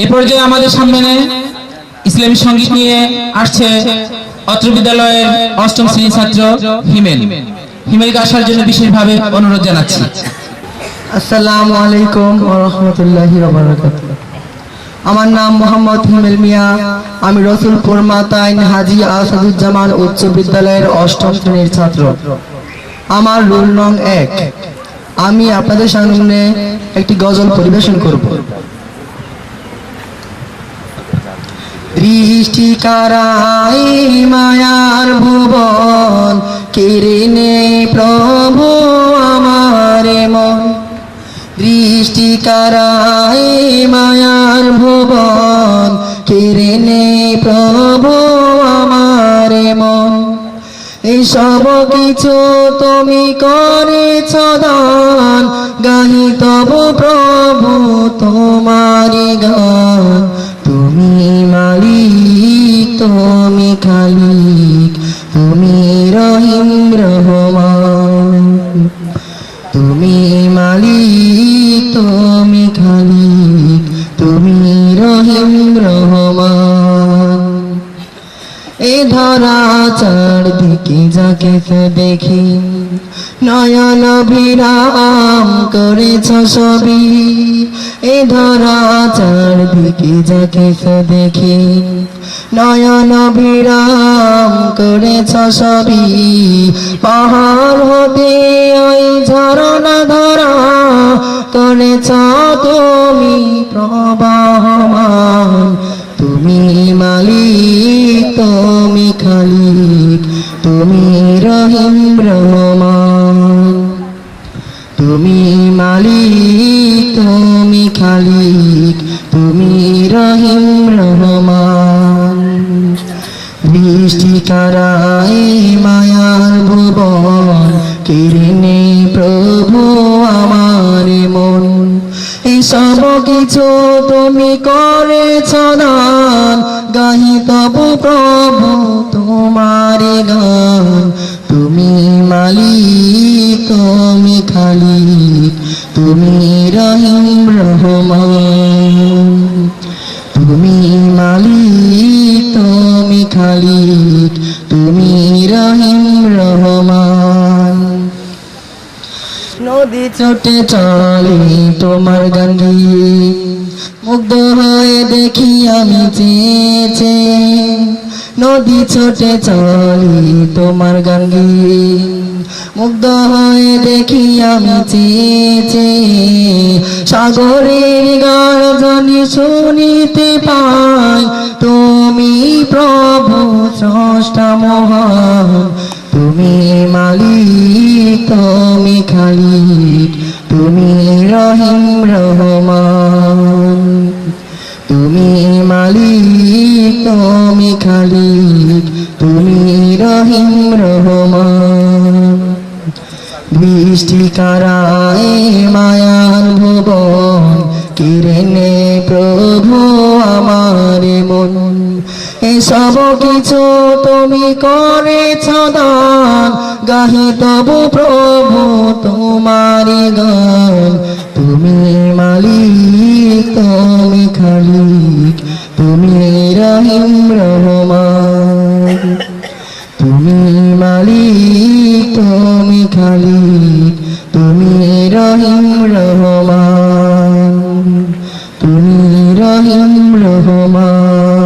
এ পর্যায়ে আমাদের সামনে ইসলামী সঙ্গীত নিয়ে আসছে অত্র বিদ্যালয়ের অষ্টম শ্রেণীর ছাত্র হিমেল। হিমেলকে আসার জন্য বিশেষভাবে অনুরোধ জানাচ্ছি। আসসালামু আলাইকুম ওয়া রাহমাতুল্লাহি ওয়া বারাকাতুহু। আমার নাম মোহাম্মদ হিমেল মিয়া। আমি রসুলপুর মাতাইন হাজী আসাদুজ্জামান উচ্চ বিদ্যালয়ের অষ্টম শ্রেণীর ছাত্র। আমার রোল নং 1। আমি আপনাদের সামনে একটি গজল পরিবেশন করব। দৃষ্টি কারাই মায়ার ভুবন, কেড়ে প্রভু আমার মন। দৃষ্টি কারাই মায়ার ভুবন, কেড়ে প্রভু আমার মন। এই সব কিছু তুমি করেছ দান, গাহি তব প্রভু তোমারি গান। তুমি মালিক, তুমি খালিক, তুমি রহিম রহমান। তুমি মালিক, তুমি খালিক, তুমি রহিম রহমান। এ ধরা চারদিকে যাকে দেখি, নয়ন বিরাম করেছ সবই। এ ধরা চারদিকে যাকে দেখি, নয়ন বিরাম করেছ সবই। পাহাড় হতে ওই ঝরনা ধরা করেছ তুমি প্রবাহমান। তুমি মালিক, তুমি খালিক, তুমি রহিম রহমান। তুমি মালিক, তুমি খালিক, তুমি রহিম রহমান। বৃষ্টি কারাই মায়ার ভুবন, কেড়ে প্রভু আমার মন। এই সব কিছু তুমি করেছ দান, গাহি তব প্রভু তোমার গান। তুমি মালিক, তুমি খালিক, তুমি রহিম রহমান। তুমি মালিক, তুমি খালিক, তুমি রহিম রহমান। নদী ছোটে চলে তোমার গঙ্গে, মুগ্ধ হয়ে দেখি আমি চেয়েছে। নদী ছোটে চলে তোমার গঙ্গে, মুগ্ধ হয়ে দেখি আমি চেয়েছে। সাগরের গর্জনে শুনিতে পাই, তুমি প্রভু স্রষ্টা মহান। তুমি মালিক, তুমি খালিক, তুমি রহিম রহমান। তুমি মালিক, তুমি খালিক, তুমি রহিম রহমান। বৃষ্টি কারাই মায়ার ভুবন, কেড়ে প্রভু আমার মন। এসব কিছু তুমি করেছ দান, গাহি তব প্রভু তোমারি গান। তুমি মালিক, তুমি খালিক, তুমি রহিম রহমান। তুমি মালিক, তুমি খালিক, তুমি রহিম রহমান। তুমি রহিম রহমান।